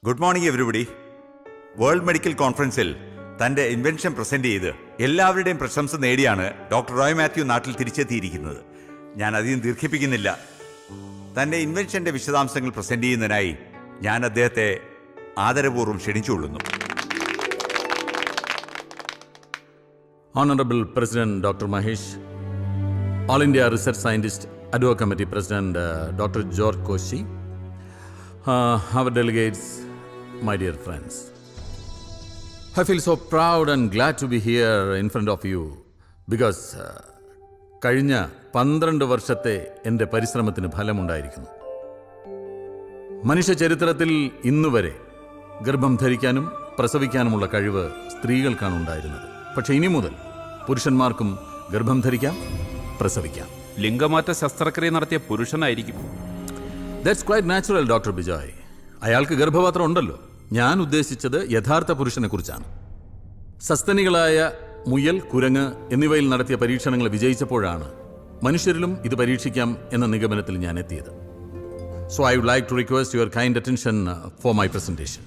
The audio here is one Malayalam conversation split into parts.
Good morning everybody. World medical കോൺഫറൻസിൽ തന്റെ ഇൻവെൻഷൻ പ്രസന്റ് ചെയ്ത് എല്ലാവരുടെയും പ്രശംസ നേടിയാണ് ഡോക്ടർ റോയ് മാത്യു നാട്ടിൽ തിരിച്ചെത്തിയിരിക്കുന്നത്. ഞാൻ അധികം ദീർഘിപ്പിക്കുന്നില്ല. തന്റെ ഇൻവെൻഷന്റെ വിശദാംശങ്ങൾ പ്രസന്റ് ചെയ്യുന്നതിനായി ഞാൻ അദ്ദേഹത്തെ ആദരപൂർവ്വം ക്ഷണിച്ചുകൊള്ളുന്നു. Honorable President Dr. Mahesh, All India Research Scientist Adhoc Committee President Dr. George Koshi, our delegates, my dear friends. I feel so proud and glad to be here in front of you because കഴിഞ്ഞ 12 വർഷത്തെ എൻ്റെ പരിശ്രമത്തിന് ഫലമുണ്ടായിരിക്കുന്നു. മനുഷ്യ ചരിത്രത്തിൽ ഇന്നുവരെ ഗർഭം ധരിക്കാനും പ്രസവിക്കാനുമുള്ള കഴിവ് സ്ത്രീകൾക്കാണ് ഉണ്ടായിരുന്നത്. പക്ഷെ ഇനി മുതൽ പുരുഷന്മാർക്കും ഗർഭം ധരിക്കാം, പ്രസവിക്കാം. ലിംഗമാറ്റ ശസ്ത്രക്രിയ നടത്തിയ പുരുഷനായിരിക്കും. That's quite natural doctor Bijoy. അയാൾക്ക് ഗർഭപാത്രം ഉണ്ടല്ലോ. ഞാൻ ഉദ്ദേശിച്ചത് യഥാർത്ഥ പുരുഷനെ കുറിച്ചാണ്. സസ്തനികളായ മുയൽ, കുരങ്ങ് എന്നിവയിൽ നടത്തിയ പരീക്ഷണങ്ങൾ വിജയിച്ചപ്പോഴാണ് മനുഷ്യരിലും ഇത് പരീക്ഷിക്കാം എന്ന നിഗമനത്തിൽ ഞാൻ എത്തിയത്. So I would like to request your kind attention for my presentation.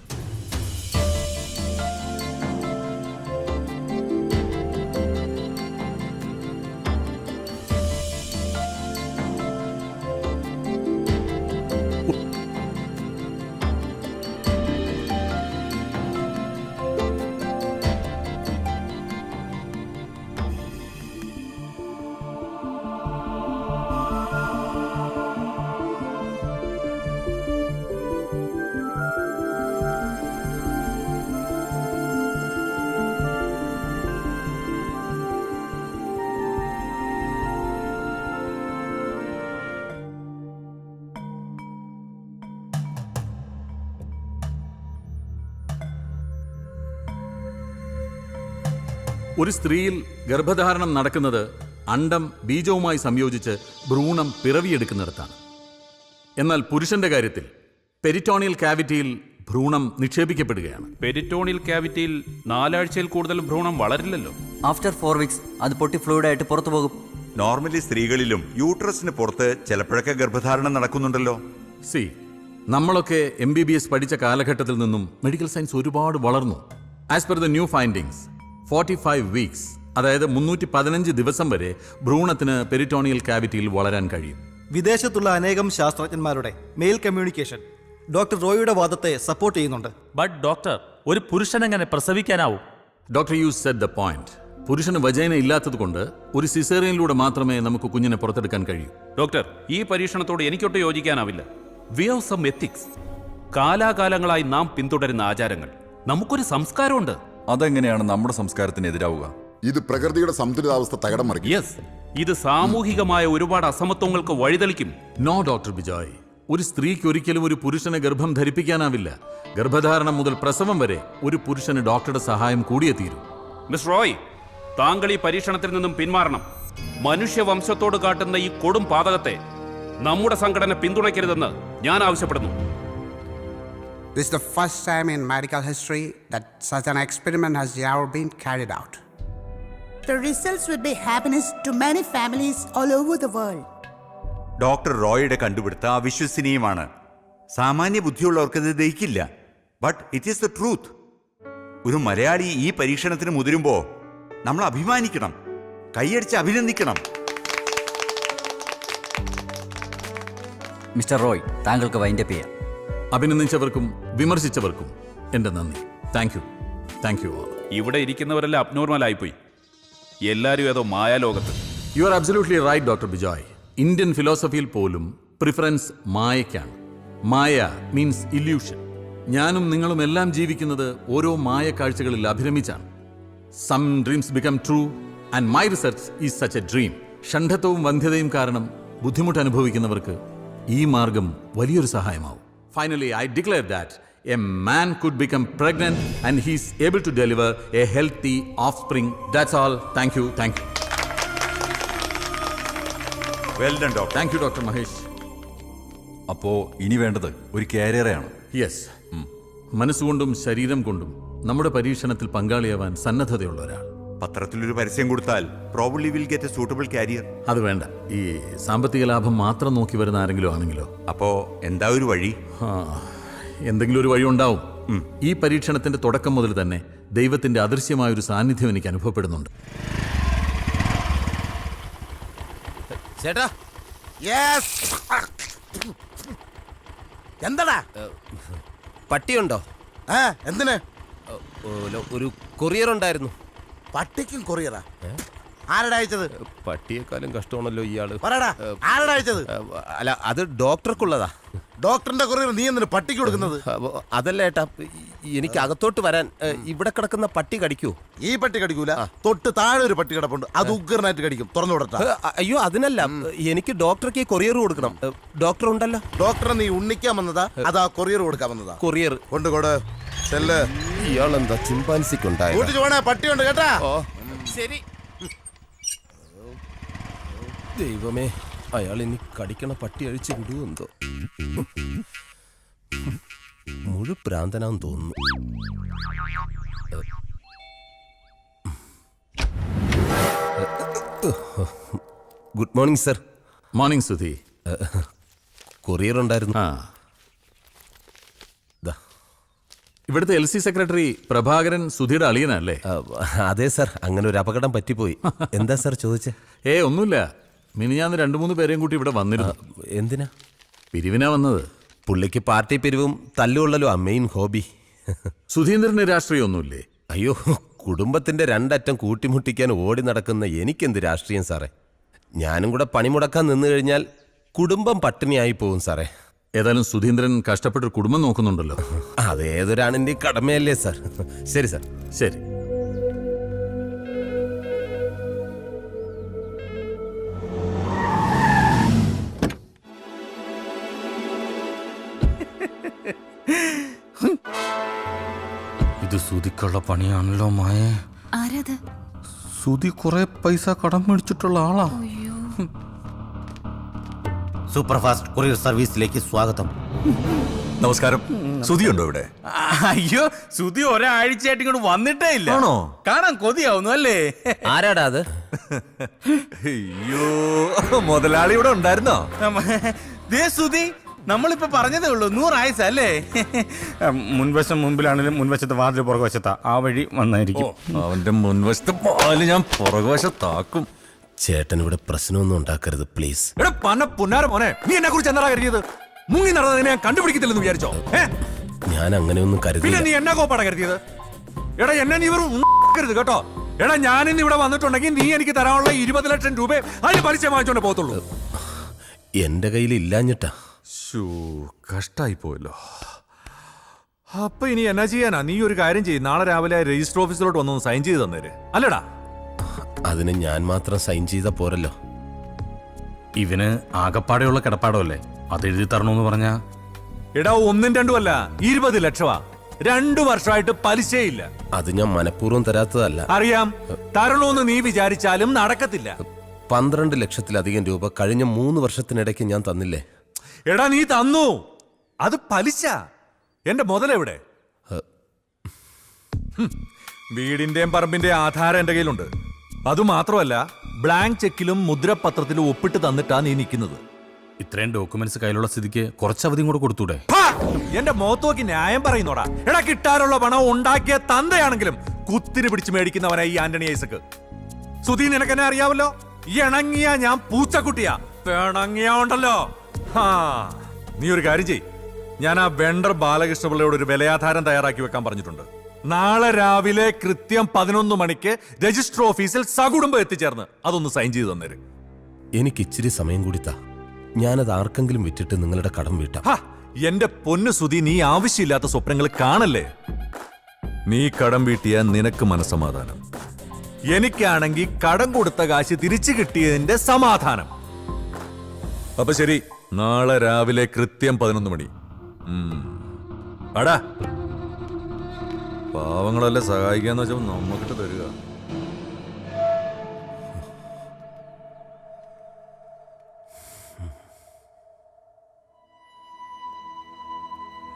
ഒരു സ്ത്രീയിൽ ഗർഭധാരണം നടക്കുന്നത് അണ്ഡം ബീജവുമായി സംയോജിച്ച് ഭ്രൂണം പിറവിയെടുക്കുന്നിടത്താണ്. എന്നാൽ പുരുഷന്റെ കാര്യത്തിൽ പെരിറ്റോണിയൽ കാവിറ്റിയിൽ ഭ്രൂണം നിക്ഷേപിക്കപ്പെടുകയാണ്. പെരിറ്റോണിയൽ കാവിറ്റിയിൽ 4 ആഴ്ചയിൽ കൂടുതൽ ഭ്രൂണം വളരില്ലല്ലോ. ആഫ്റ്റർ 4 വീക്സ് അത് പൊട്ടി ഫ്ലൂയിഡായിട്ട് പുറത്തു പോകും. നോർമലി സ്ത്രീകളിലും യൂട്രസിന് പുറത്ത് ചിലപ്പോഴൊക്കെ ഗർഭധാരണം നടക്കുന്നുണ്ടല്ലോ. സി, നമ്മളൊക്കെ MBBS പഠിച്ച കാലഘട്ടത്തിൽ നിന്നും മെഡിക്കൽ സയൻസ് ഒരുപാട് വളർന്നു. As per the new findings 45 weeks, അതായത് 315 ദിവസം വരെ ഭ്രൂണത്തിന് പെരിറ്റോണിയൽ കാവിറ്റിയിൽ വളരാൻ കഴിയും. വിദേശത്തുള്ള അനേകം ശാസ്ത്രജ്ഞന്മാരുടെ മെയിൽ കമ്മ്യൂണിക്കേഷൻ ഡോക്ടർ റോയിയുടെ വാദത്തെ സപ്പോർട്ട് ചെയ്യുന്നുണ്ട്. ബട്ട് ഡോക്ടർ, ഒരു പുരുഷനെങ്ങനെ പ്രസവിക്കാനാവും? Doctor you set the point. പുരുഷന് വജൈന ഇല്ലാത്തതുകൊണ്ട് ഒരു സിസേറിയനിലൂടെ മാത്രമേ നമുക്ക് കുഞ്ഞിനെ പുറത്തെടുക്കാൻ കഴിയൂ. ഡോക്ടർ, ഈ പരീക്ഷണത്തോട് എനിക്കൊട്ട് യോജിക്കാനാവില്ല. We have some ethics. കാലാകാലങ്ങളായി നാം പിന്തുടരുന്ന ആചാരങ്ങൾ. നമുക്കൊരു സംസ്കാരമുണ്ട്. അതെങ്ങനെയാണ് നമ്മുടെ സംസ്കാരത്തിന് എതിരാവുക? ഇത് പ്രകൃതിയുടെ സന്തുലിതാവസ്ഥ തകിടം മറിക്കും. യെസ്, ഇത് സാമൂഹികമായ ഒരുപാട് അസമത്വങ്ങൾക്ക് വഴിതെളിക്കും. നോ ഡോക്ടർ ബിജോയ്, ഒരു സ്ത്രീക്ക് ഒരിക്കലും ഒരു പുരുഷനെ ഗർഭം ധരിപ്പിക്കാനാവില്ല. ഗർഭധാരണം മുതൽ പ്രസവം വരെ ഒരു പുരുഷന് ഡോക്ടറുടെ സഹായം കൂടിയേ തീരൂ. മിസ്റ്റർ റോയ്, താങ്കൾ ഈ പരീക്ഷണത്തിൽ നിന്നും പിന്മാറണം. മനുഷ്യവംശത്തോട് കാട്ടുന്ന ഈ കൊടും പാതകത്തെ നമ്മുടെ സംഘടന പിന്തുണയ്ക്കരുതെന്ന് ഞാൻ ആവശ്യപ്പെടുന്നു. This is the first time in medical history that such an experiment has ever been carried out. The results will be happiness to many families all over the world. Doctor റോയുടെ കണ്ടുപിടുത്തം അവിശ്വസനീയമാണ്. സാമാന്യ ബുദ്ധിയുള്ളവർക്ക് ഇത് ദഹിക്കില്ല. But it is the truth. ഒരു മലയാളി ഈ പരീക്ഷണത്തിന് മുതിരുമ്പോ നമ്മൾ അഭിമാനിക്കണം, കൈയടിച്ച് അഭിനന്ദിക്കണം. മിസ്റ്റർ റോയ്, താങ്കൾക്ക് വൈൻഡപ്പ് ചെയ്യാം. അഭിനന്ദിച്ചവർക്കും വിമർശിച്ചവർക്കും എൻ്റെ നന്ദി. Thank you, thank you all. ഇവിടെ ഇരിക്കുന്നവരെല്ലാം അബ്നോർമൽ ആയിപ്പോയി. എല്ലാവരും ഏതോ മായാലോകത്ത്. You are absolutely right doctor Bijoy. Indian ഫിലോസഫിയിൽ പോലും പ്രിഫറൻസ് മായയ്ക്കാണ്. Maya means illusion. ഞാനും നിങ്ങളും എല്ലാം ജീവിക്കുന്നത് ഓരോ മായ കാഴ്ചകളിൽ അഭിരമിച്ചാണ്. Some dreams become true and my research is such a dream. ഷണ്ഡത്വവും വന്ധ്യതയും കാരണം ബുദ്ധിമുട്ട് അനുഭവിക്കുന്നവർക്ക് ഈ മാർഗം വലിയൊരു സഹായമാവും. Finally, I declare that a man could become pregnant and he's able to deliver a healthy offspring. That's all. Thank you. Thank you. Well done, doctor. Thank you, Dr. Mahesh. അപ്പോ ഇനി വേണ്ടത് ഒരു കാരിയറെയാണ്. Yes. മനസ്സുകൊണ്ടും ശരീരം കൊണ്ടും നമ്മുടെ പരീക്ഷണത്തിൽ പങ്കാളിയാവാൻ സന്നദ്ധതയുള്ള ഒരാൾ. പത്രത്തിലൊരു പരസ്യം കൊടുത്താൽ probably will get A suitable carrier. അത് വേണ്ട. ഈ സാമ്പത്തിക ലാഭം മാത്രം നോക്കി വരുന്ന ആരെങ്കിലും ആണെങ്കിലോ? അപ്പോ എന്താ ഒരു വഴി? എന്തെങ്കിലും ഒരു വഴി ഉണ്ടാവും. ഈ പരീക്ഷണത്തിന്റെ തുടക്കം മുതൽ തന്നെ ദൈവത്തിന്റെ അദൃശ്യമായൊരു സാന്നിധ്യം എനിക്ക് അനുഭവപ്പെടുന്നുണ്ട്. ചേട്ടാ, എന്താടാ പട്ടിയുണ്ടോ? എന്തിന്? ഒരു കൊറിയർ ഉണ്ടായിരുന്നു. പട്ടിക്കും കൊറിയറാ? ആരുടെ അയച്ചത്? പട്ടിയെക്കാളും കഷ്ടമാണല്ലോ ഇയാള്. പറയടാ, ആരുടെ അയച്ചത്? അല്ല, അത് ഡോക്ടർക്കുള്ളതാ. ഡോക്ടറിന്റെ കൊറിയർ നീ എന്തിനു പട്ടിക്ക് കൊടുക്കുന്നത്? അതല്ല ഏട്ടാ, എനിക്ക് അകത്തോട്ട് വരാൻ ഇവിടെ കിടക്കുന്ന പട്ടി കടിക്കൂ? ഈ പട്ടി കടിക്കൂല, തൊട്ട് താഴെ ഒരു പട്ടി കിടപ്പുണ്ട്, അത് ഉഗ്രനായിട്ട് കടിക്കും. തുറന്നു വിടട്ടാ? അയ്യോ, അതിനല്ല, എനിക്ക് ഡോക്ടർക്ക് കൊറിയർ കൊടുക്കണം. ഡോക്ടർ ഉണ്ടല്ലോ. ഡോക്ടറെ നീ ഉണ്ണിക്കാൻ വന്നതാ അതാ കൊറിയർ കൊടുക്കാൻ വന്നതാ? കൊറിയർ കൊണ്ടുകൊട്. ചെല്ല്. ഇയാളെന്താ ചിമ്പാൻസിക്കുണ്ടായി? കൂട്ടിച്ചു പോണേ, പട്ടിയുണ്ട് കേട്ടാ. ശരി. ദൈവമേ, അയാൾ ഇനി കടിക്കണ പട്ടി അഴിച്ചു വിടുവെന്തോ. മുഴുപ്രാന്തനാന്ന് തോന്നുന്നു. Good morning sir. Morning Sudhi. Courier ഉണ്ടായിരുന്നു. ഇവിടുത്തെ LC സെക്രട്ടറി പ്രഭാകരൻ സുധിയുടെ അളിയനല്ലേ? അതെ സർ, അങ്ങനെ ഒരു അപകടം പറ്റിപ്പോയി. എന്താ സർ ചോദിച്ചേ? ഒന്നുമില്ല. മിനിഞ്ഞാന്ന് 2-3 പേരെയും കൂട്ടി ഇവിടെ വന്നിരുന്നു. എന്തിനാ? പിരിവിനാ വന്നത്. പുള്ളിക്ക് പാർട്ടി പിരിവും തല്ലുകൊള്ളലോ മെയിൻ ഹോബി. സുധീന്ദ്രന് രാഷ്ട്രീയമൊന്നുമില്ലേ? അയ്യോ, കുടുംബത്തിന്റെ രണ്ടറ്റം കൂട്ടിമുട്ടിക്കാൻ ഓടി നടക്കുന്ന എനിക്കെന്ത് രാഷ്ട്രീയം സാറേ? ഞാനും കൂടെ പണിമുടക്കാൻ നിന്ന് കഴിഞ്ഞാൽ കുടുംബം പട്ടിണിയായി പോവും സാറേ. ഏതായാലും സുധീന്ദ്രൻ കഷ്ടപ്പെട്ടൊരു കുടുംബം നോക്കുന്നുണ്ടല്ലോ. അതേതൊരാണിന്റെ കടമയല്ലേ സാർ? ശരി സാർ. ശരി. ഇത് സുധിക്കുള്ള പണിയാണല്ലോ മായേ. ആരാത്? സുധി കുറെ പൈസ കടം മേടിച്ചിട്ടുള്ള ആളാ. സൂപ്പർ ഫാസ്റ്റ് കൊറിയർ സർവീസിലേക്ക് സ്വാഗതം. നമസ്കാരം. സുധി ഉണ്ടോ ഇവിടെ? അയ്യോ, സുധി ഒരാഴ്ചയായിട്ട് ഇങ്ങോട്ട് വന്നിട്ടേ ഇല്ല. ആണോ? കാണാൻ കൊതിയാവുന്നു അല്ലേ? ആരാടാ അത്? അയ്യോ, മുതലാളി ഇവിടെ ഉണ്ടായിരുന്നോ? ദേ സുധി, നമ്മളിപ്പോ പറഞ്ഞതേ ഉള്ളൂ, 100 ആയുസ് അല്ലേ? മുൻവശം മുമ്പിലാണെങ്കിലും മുൻവശത്ത് വാതിൽ പുറകുവശത്താ, ആ വഴി വന്നായിരിക്കും. അവന്റെ മുൻവശത്ത് പാല് ഞാൻ പുറകുവശത്താക്കും. ചേട്ടൻ ഇവിടെ പ്രശ്നമൊന്നും ഉണ്ടാക്കരുത് പ്ലീസ്. എടാ പന്ന പുന്നാര മോനെ, നീ എന്നെ കുറിച്ച് എന്താ കരുതിയത്? മുങ്ങി നടന്നതിനെ ഞാൻ കണ്ടുപിടിക്കത്തില്ലെന്ന് വിചാരിച്ചോ? ഞാൻ അങ്ങനെയൊന്നും പിന്നെ കരുതില്ല. നീ എന്നെ കോപ്പാടാ കരുതിയത്? എടാ എന്നെ നീ വെറും കരുത് കേട്ടോ. എടാ ഞാനിന്ന് ഇവിടെ വന്നിട്ടുണ്ടെങ്കിൽ നീ എനിക്ക് തരാനുള്ള 20 ലക്ഷം രൂപ അതിന് പലിശ വാങ്ങിച്ചോണ്ട് പോകത്തുള്ളൂ. എന്റെ കയ്യിൽ ഇല്ലാഞ്ഞിട്ടാ. കഷ്ടായി പോയല്ലോ. അപ്പൊ ഇനി എന്നാ ചെയ്യാനാ? നീ ഒരു കാര്യം ചെയ്യും, നാളെ രാവിലെ രജിസ്റ്റർ ഓഫീസിലോട്ട് വന്നൊന്ന് സൈൻ ചെയ്ത് തന്നേര്. അല്ലടാ? അതിന് ഞാൻ മാത്രം സൈൻ ചെയ്ത പോരല്ലോ. ഇവന് ആകപ്പാടെയുള്ള കിടപ്പാടമല്ലേ, അത് എഴുതി തരണമെന്ന് പറഞ്ഞാ? എടാ 1-2 അല്ല, 20 ലക്ഷമാ. 2 വർഷമായിട്ട് പലിശയില്ല. അത് ഞാൻ മനഃപൂർവ്വം തരാത്തതല്ല. അറിയാം, തരണോന്ന് നീ വിചാരിച്ചാലും നടക്കത്തില്ല. 12 ലക്ഷത്തിലധികം രൂപ കഴിഞ്ഞ 3 വർഷത്തിനിടയ്ക്ക് ഞാൻ തന്നില്ലേ? എടാ നീ തന്നു, അത് പലിശ. എന്റെ മുതലെവിടെ? വീടിന്റെയും പറമ്പിന്റെയും ആധാരം എന്റെ കയ്യിലുണ്ട്. അതുമാത്രമല്ല, ബ്ലാങ്ക് ചെക്കിലും മുദ്രപത്രത്തിലും ഒപ്പിട്ട് തന്നിട്ടാ നീ നിൽക്കുന്നത്. ഇത്രയും ഡോക്യുമെന്റ്സ് കയ്യിലുള്ള സ്ഥിതിക്ക് കുറച്ച് അവധിയും കൂടെ കൊടുത്തൂടെ? എന്റെ മുഖത്ത് നോക്കി ന്യായം പറയുന്നോടാ. എടാ കിട്ടാനുള്ള പണം ഉണ്ടാക്കിയ തന്തയാണെങ്കിലും കുത്തിരി പിടിച്ച് മേടിക്കുന്നവനാ ഈ ആന്റണി ഐസക്ക്. സുധി, നിനക്കെന്നെ അറിയാവല്ലോ. ഇണങ്ങിയ ഞാൻ പൂച്ചക്കുട്ടിയാ, പിണങ്ങിയ ഉണ്ടല്ലോ. നീ ഒരു കാര്യം ചെയ്, ഞാൻ ആ വെണ്ടർ ബാലകൃഷ്ണപിള്ളയോട് ഒരു വിലയാധാരം തയ്യാറാക്കി വെക്കാൻ പറഞ്ഞിട്ടുണ്ട്. നാളെ രാവിലെ കൃത്യം 11 മണിക്ക് രജിസ്റ്റർ ഓഫീസിൽ സകുടുംബം എത്തിച്ചേർന്ന് അതൊന്ന് സൈൻ ചെയ്ത് തന്നേര്. എനിക്ക് ഇച്ചിരി സമയം കൂടി താ, ഞാനത് ആർക്കെങ്കിലും വിറ്റിട്ട് നിങ്ങളുടെ കടം വീട്ടാം. എന്റെ പൊന്നു സുധി, നീ ആവശ്യമില്ലാത്ത സ്വപ്നങ്ങൾ കാണല്ലേ. നീ കടം വീട്ടിയ നിനക്ക് മനസ്സമാധാനം, എനിക്കാണെങ്കിൽ കടം കൊടുത്ത കാശ് തിരിച്ചു കിട്ടിയതിന്റെ സമാധാനം. അപ്പൊ ശരി, നാളെ രാവിലെ കൃത്യം 11 മണി. അടാ, പാവങ്ങളല്ലേ സഹായിക്കാന്ന് വെച്ചാൽ നമ്മക്കിട്ട് തരിക.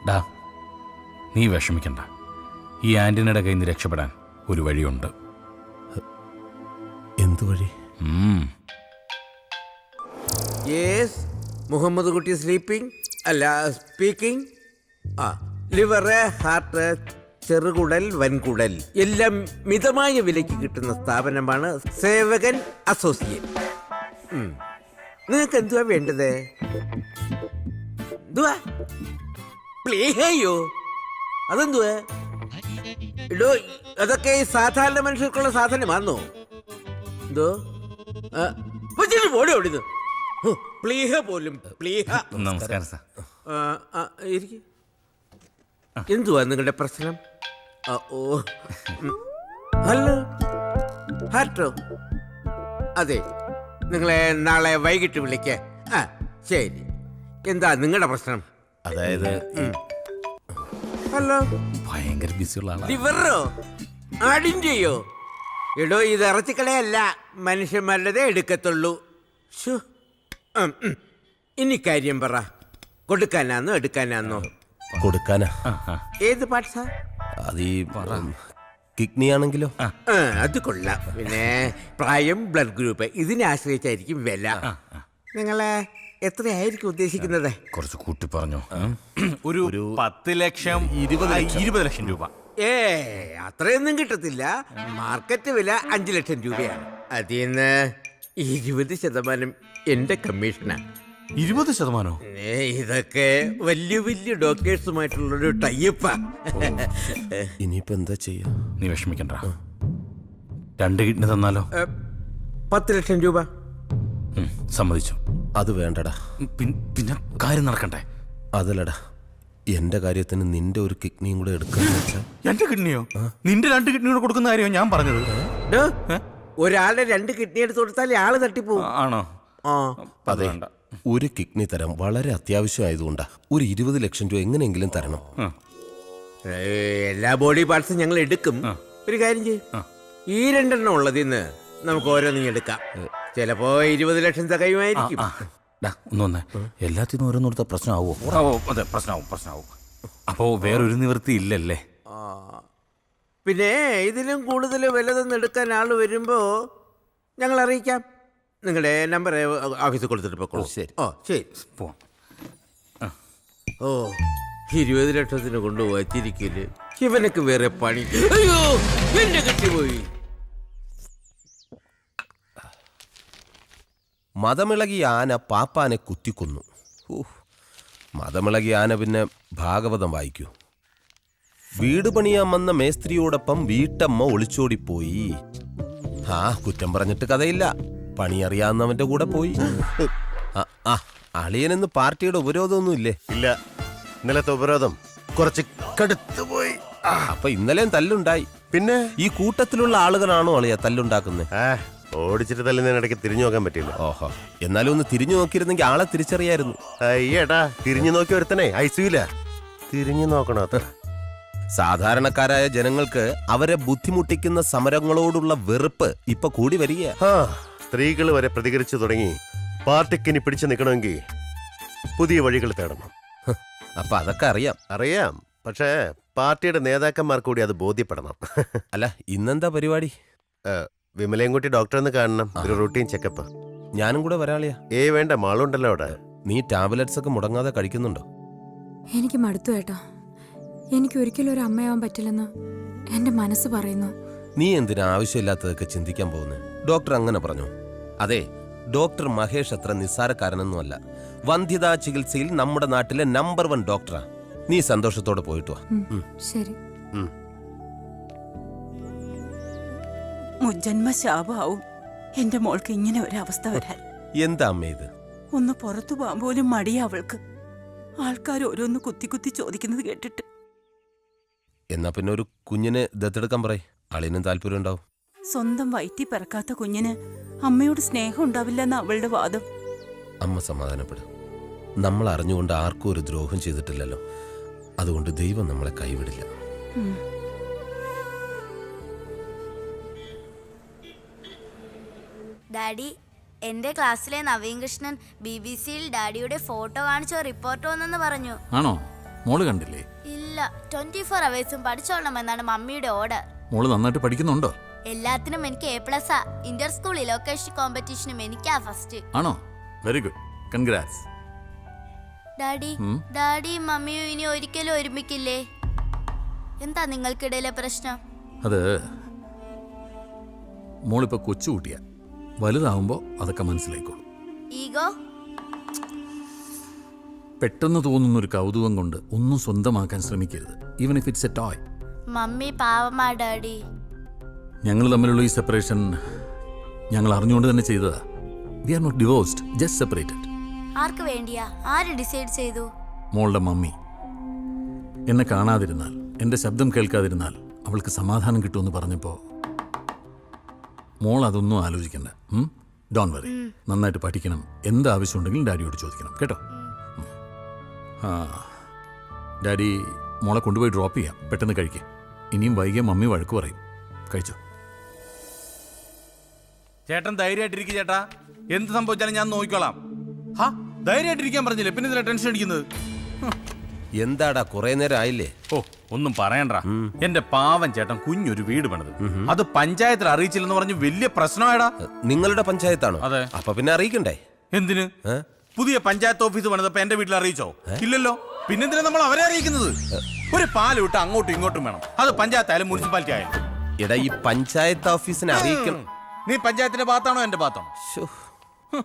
ഡാ, നീ വിഷമിക്കണ്ട. ഈ ആന്റണിയുടെ കയ്യിൽ നിന്ന് രക്ഷപ്പെടാൻ ഒരു വഴിയുണ്ട്. എന്തു വഴി? യെസ്, മുഹമ്മദ് കുട്ടി സ്ലീപ്പിംഗ് അല്ല സ്പീക്കിംഗ്. ലിവറ്, ഹാർട്ട്, ചെറുകുടൽ, വൻകുടൽ എല്ലാം മിതമായ വിലയ്ക്ക് കിട്ടുന്ന സ്ഥാപനമാണ് സേവകൻ അസോസിയേറ്റ്. നിങ്ങൾക്ക് എന്തുവാ വേണ്ടത്? എന്തുവാ? പ്ലീഹയോ? അതെന്തുവാ? ഇടോ, അതൊക്കെ ഈ സാധാരണ മനുഷ്യർക്കുള്ള സാധനമാണോ? എന്തോ ഓടി ഓടിയത് പ്ലീഹ പോലും പ്ലീഹ. നമസ്കാരം സാർ. ഇരിക്കും. എന്തുവാ നിങ്ങളുടെ പ്രശ്നം? ഓ, ഹലോ, ഹാർട്ടോ. അതെ, നിങ്ങളെ നാളെ വൈകിട്ട് വിളിക്കേ. ശരി. എന്താ നിങ്ങളുടെ പ്രശ്നം? അതായത് ഹലോ, ഭയങ്കര ബിസിയുള്ള ആളാണ്. ലിവറോ ആടിൻ്റെയോ? എടോ, ഇത് ഇറച്ചിക്കടയല്ല, മനുഷ്യന്മാരുടേതേ എടുക്കത്തുള്ളൂ. ശ്ശോ. ഇനി കാര്യം പറ, കൊടുക്കാനാന്നോ എടുക്കാനാന്നോ? കൊടുക്കാനാ. ഏത് പാർട്സാ? അത് ഈ കിഡ്നി ആണെങ്കിലോ? അത് കൊള്ളാം. പിന്നെ പ്രായം, ബ്ലഡ് ഗ്രൂപ്പ് ഇതിനെ ആശ്രയിച്ചായിരിക്കും വില. നിങ്ങളെ എത്രയായിരിക്കും ഉദ്ദേശിക്കുന്നത്? കുറച്ച് കൂട്ടി പറഞ്ഞു. ഒരു 10 ലക്ഷം 20 ലക്ഷം രൂപ. അത്രയൊന്നും കിട്ടത്തില്ല. മാർക്കറ്റ് വില 5 ലക്ഷം രൂപയാണ്. അതിന്ന് 20% എന്റെ കമ്മീഷനാ. 20%? ഇതൊക്കെ വലിയ വലിയ ഡോക്ടേഴ്സുമായിട്ടുള്ളൊരു ടൈപ്പാ. ഇനിയിപ്പോ എന്താ ചെയ്യാ? നീ വിഷമിക്കണ്ട. 2 കിഡ്നി തന്നാലോ? 10 ലക്ഷം രൂപ. സമ്മതിച്ചു. അത് വേണ്ടടാ. പിന്നെ കാര്യം നടക്കണ്ടേ? അതല്ലടാ, എന്റെ കാര്യത്തിന് നിന്റെ ഒരു കിഡ്നിയും കൂടെ എടുക്കാന്ന് വെച്ചാൽ. എന്റെ കിഡ്നിയോ? നിന്റെ 2 കിഡ്നി കൂടെ കൊടുക്കുന്ന കാര്യമോ ഞാൻ പറഞ്ഞത്? ഒരാളുടെ 2 കിഡ്നി എടുത്ത് കൊടുത്താൽ ആള് തട്ടിപ്പോവും. ആണോ? അതെ, ഒരു കിഡ്നി തരം വളരെ അത്യാവശ്യമായതുകൊണ്ടാ. ഒരു 20 ലക്ഷം രൂപ എങ്ങനെയെങ്കിലും തരണം. എല്ലാ ബോഡി പാർട്സും ഞങ്ങൾ എടുക്കും. ഒരു കാര്യം ചെയ്യും, ഈ 2 എണ്ണം ഉള്ളതിന്ന് നമുക്ക് ഓരോന്നും എടുക്കാം. ചിലപ്പോ 20 ലക്ഷം തികയുമായിരിക്കും. ഒന്നൊന്നേ, എല്ലാത്തിനും ഓരോന്നും കൊടുത്ത പ്രശ്നമാവോ? അതെ, പ്രശ്നമാവും. അപ്പോ വേറൊരു നിവൃത്തി ഇല്ലല്ലേ? പിന്നെ ഇതിലും കൂടുതൽ വല്ലതൊന്നും എടുക്കാൻ ആള് വരുമ്പോ ഞങ്ങൾ അറിയിക്കാം. നിങ്ങളുടെ നമ്പർ ഓഫീസിൽ കൊടുത്തിട്ട് പോക്കോളൂ. ശരി. ശരി, പോവാം. 20 ലക്ഷത്തിന് കൊണ്ടുവച്ചിരിക്കല് ഇവനക്ക് വേറെ പണി. അയ്യോ, എന്നെ കെട്ടിപ്പോയി. മതമിളകിയ ആന പാപ്പാനെ കുത്തിക്കൊന്നു. മതമിളകിയ ആന പിന്നെ ഭാഗവതം വായിക്കൂ. വീട് പണിയാൻ വന്ന മേസ്ത്രിയോടൊപ്പം വീട്ടമ്മ ഒളിച്ചോടിപ്പോയി. കുറ്റം പറഞ്ഞിട്ട് കഥയില്ല, പണി അറിയാവുന്നവന്റെ കൂടെ പോയി. അളിയനെന്ന് പാർട്ടിയുടെ ഉപരോധമൊന്നും ഇല്ലേ? ഇല്ല, ഇന്നലത്തെ ഉപരോധം കുറച്ച് കടുത്തു പോയി. അപ്പൊ ഇന്നലെയും തല്ലുണ്ടായി. പിന്നെ ഈ കൂട്ടത്തിലുള്ള ആളുകളാണോ അളിയ തല്ലുണ്ടാക്കുന്നത്? ഓടിച്ചിട്ട് തല്ലുന്നതിനിടയ്ക്ക് തിരിഞ്ഞു നോക്കാൻ പറ്റില്ല. ഓഹോ, എന്നാലും ഒന്ന് തിരിഞ്ഞു നോക്കിയിരുന്നെങ്കിൽ ആളെ തിരിച്ചറിയായിരുന്നു. അയ്യേട്ടാ, തിരിഞ്ഞു നോക്കി ഒരുത്തനെ ഐസിയുല തിരിഞ്ഞു നോക്കണോ? അത്ര സാധാരണക്കാരായ ജനങ്ങൾക്ക് അവരെ ബുദ്ധിമുട്ടിക്കുന്ന സമരങ്ങളോടുള്ള വെറുപ്പ് ഇപ്പൊ കൂടി വരിക. സ്ത്രീകൾ വരെ പ്രതികരിച്ചു തുടങ്ങി. പാർട്ടിക്ക് ഇനി പിടിച്ചു നിൽക്കണമെങ്കിൽ പുതിയ വഴികൾ തേടണം. അപ്പൊ അതൊക്കെ അറിയാം. പക്ഷേ പാർട്ടിയുടെ നേതാക്കന്മാർ കൂടി അത് ബോധ്യപ്പെടണം. അല്ല, ഇന്നെന്താ പരിപാടി? വിമലയും കുട്ടി ഡോക്ടറെന്ന് കാണണം, ഒരു റൂട്ടീൻ ചെക്കപ്പ്. ഞാനും കൂടെ വരാളിയാ. വേണ്ട, മാളുണ്ടല്ലോ അവിടെ. നീ ടാബ്ലറ്റ്സ് ഒക്കെ മുടങ്ങാതെ കഴിക്കുന്നുണ്ടോ? എനിക്ക് മടുത്തു ഏട്ടാ. എനിക്ക് ഒരിക്കലും ഒരു അമ്മയാവാൻ പറ്റില്ലെന്ന് എന്റെ മനസ്സ് പറയുന്നു. നീ എന്തിനാ ആവശ്യമില്ലാത്തതൊക്കെ ചിന്തിക്കാൻ പോകുന്നത്? ഡോക്ടർ അങ്ങനെ പറഞ്ഞു. അതെ, ഡോക്ടർ മഹേഷ് അത്ര നിസ്സാരക്കാരനൊന്നുമല്ല. വന്ധ്യതാ ചികിത്സയിൽ നമ്മുടെ നാട്ടിലെ നമ്പർ 1 ഡോക്ടറാ. നീ സന്തോഷത്തോടെ പോയിട്ട് വാ. ശരി. മുജ്ജന്മ ശാപമാവും എന്റെ മോൾക്ക് ഇങ്ങനെ ഒരവസ്ഥ വരാൻ. എന്താ അമ്മ ഇത്? ഒന്ന് പുറത്തു പോകാൻ പോലും മടിയാ അവൾക്ക്. ആൾക്കാർ ഓരോന്ന് കുത്തി കുത്തി ചോദിക്കുന്നത് കേട്ടിട്ട്. എന്നാ പിന്നെ ഒരു കുഞ്ഞിനെ ദത്തെടുക്കാൻ പറയ്, അളിയനും താല്പര്യം ഉണ്ടാവും. സ്വന്തം വയറ്റി പിറക്കാത്ത കുഞ്ഞിന് അമ്മയോട് സ്നേഹം ഉണ്ടാവില്ലെന്ന അവളുടെ വാദം. അമ്മ സമാധാനപ്പെടും. നമ്മൾ അറിഞ്ഞുകൊണ്ട് ആർക്കും ഒരു ദ്രോഹം ചെയ്തിട്ടില്ലല്ലോ. അതുകൊണ്ട് ദൈവം നമ്മളെ കൈവിടില്ല. ഡാഡി, എന്റെ ക്ലാസ്സിലെ നവീൻ കൃഷ്ണൻ BBC-യിൽ ഡാഡിയുടെ ഫോട്ടോ കാണിച്ചോ റിപ്പോർട്ട് വന്നെന്ന് പറഞ്ഞു. ആണോ? മോള് കണ്ടില്ലേ? ഇല്ല, 24 അവേഴ്സും പഠിച്ചോളണമെന്നാണ് മമ്മിയുടെ ഓർഡർ. മോള് നന്നായിട്ട് പഠിക്കുന്നുണ്ടോ? എല്ലാത്തിനും എനിക്ക് A+. ഇന്റർ സ്കൂൾ ഇലോക്കേഷൻ കോമ്പറ്റീഷനും എനിക്കാ ഫസ്റ്റ്. ആണോ? Very good, congrats. ഡാഡി ഡാഡിയും മമ്മിയും ഇനി ഒരിക്കലും ഒരുമിക്കില്ലേ? എന്താ നിങ്ങൾക്കിടയിലെ പ്രശ്നം? അത് മോളിപ്പോൾ കൊച്ചുകുട്ടിയാ, വലുതാവുമ്പോൾ അതൊക്കെ മനസ്സിലായിക്കോളും. ഈഗോ? പെട്ടെന്ന് തോന്നുന്നൊരു കൗതുകം കൊണ്ട് ഒന്നും സ്വന്തമാക്കാൻ ശ്രമിക്കരുത്, even if it's a toy. Mummy പാവമാ ഡാഡി. ഞങ്ങൾ തമ്മിലുള്ള ഈ സെപ്പറേഷൻ ഞങ്ങൾ അറിഞ്ഞുകൊണ്ട് തന്നെ ചെയ്തതാ. We are not divorced, just separated. ആർക്ക് വേണ്ടിയാ? ആര് ഡിസൈഡ് ചെയ്തു? മോളുടെ മമ്മി. എന്നെ കാണാതിരുന്നാൽ, എൻ്റെ ശബ്ദം കേൾക്കാതിരുന്നാൽ അവൾക്ക് സമാധാനം കിട്ടുമെന്ന് പറഞ്ഞപ്പോൾ മോൾ അതൊന്നും ആലോചിക്കണ്ട. ഡോൺ വറി, നന്നായിട്ട് പഠിക്കണം. എന്ത് ആവശ്യമുണ്ടെങ്കിലും ഡാഡിയോട് ചോദിക്കണം കേട്ടോ. ആ, ഡാഡി മോളെ കൊണ്ടുപോയി ഡ്രോപ്പ് ചെയ്യാം. പെട്ടെന്ന് കഴിക്കുക. ഇനിയും വൈകിയ മമ്മി വഴക്ക് പറയും. കഴിച്ചോ. ചേട്ടൻ ധൈര്യമായിട്ടിരിക്കും ചേട്ടാ, എന്ത് സംഭവിച്ചാലും ഞാൻ നോക്കിക്കോളാം. ഹാ, ധൈര്യമായിട്ടിരിക്കാൻ പറഞ്ഞില്ലേ, പിന്നെ ഇതിലെ ടെൻഷൻ അടിക്കുന്നത്? എന്താടാ കുറെ നേരം ആയില്ലേ? ഓ, ഒന്നും പറയണ്ട. എന്റെ പാവൻ ചേട്ടൻ കുഞ്ഞൊരു വീട് പണിത്, അത് പഞ്ചായത്തിൽ അറിയിച്ചില്ലെന്ന് പറഞ്ഞ് വലിയ പ്രശ്നമായടാ. നിങ്ങളുടെ പഞ്ചായത്താണോ? അതെ. അപ്പൊ പിന്നെ അറിയിക്കണ്ടേ? എന്തിന്? പുതിയ പഞ്ചായത്ത് ഓഫീസ് പണിതപ്പോ എന്റെ വീട്ടിൽ അറിയിച്ചോ? ഇല്ലല്ലോ. പിന്നെന്തിനാ നമ്മൾ അവരെ അറിയിക്കുന്നത്? ഒരു പാല് വിട്ട് അങ്ങോട്ടും ഇങ്ങോട്ടും വേണം, അത് പഞ്ചായത്തായാലും മുനിസിപ്പാലിറ്റി ആയാലും. എടാ, ഈ പഞ്ചായത്ത് ഓഫീസിനെ അറിയിക്കണം. നീ പഞ്ചായത്തിന്റെ ഭാഗത്താണോ എന്റെ ഭാഗത്താണോ?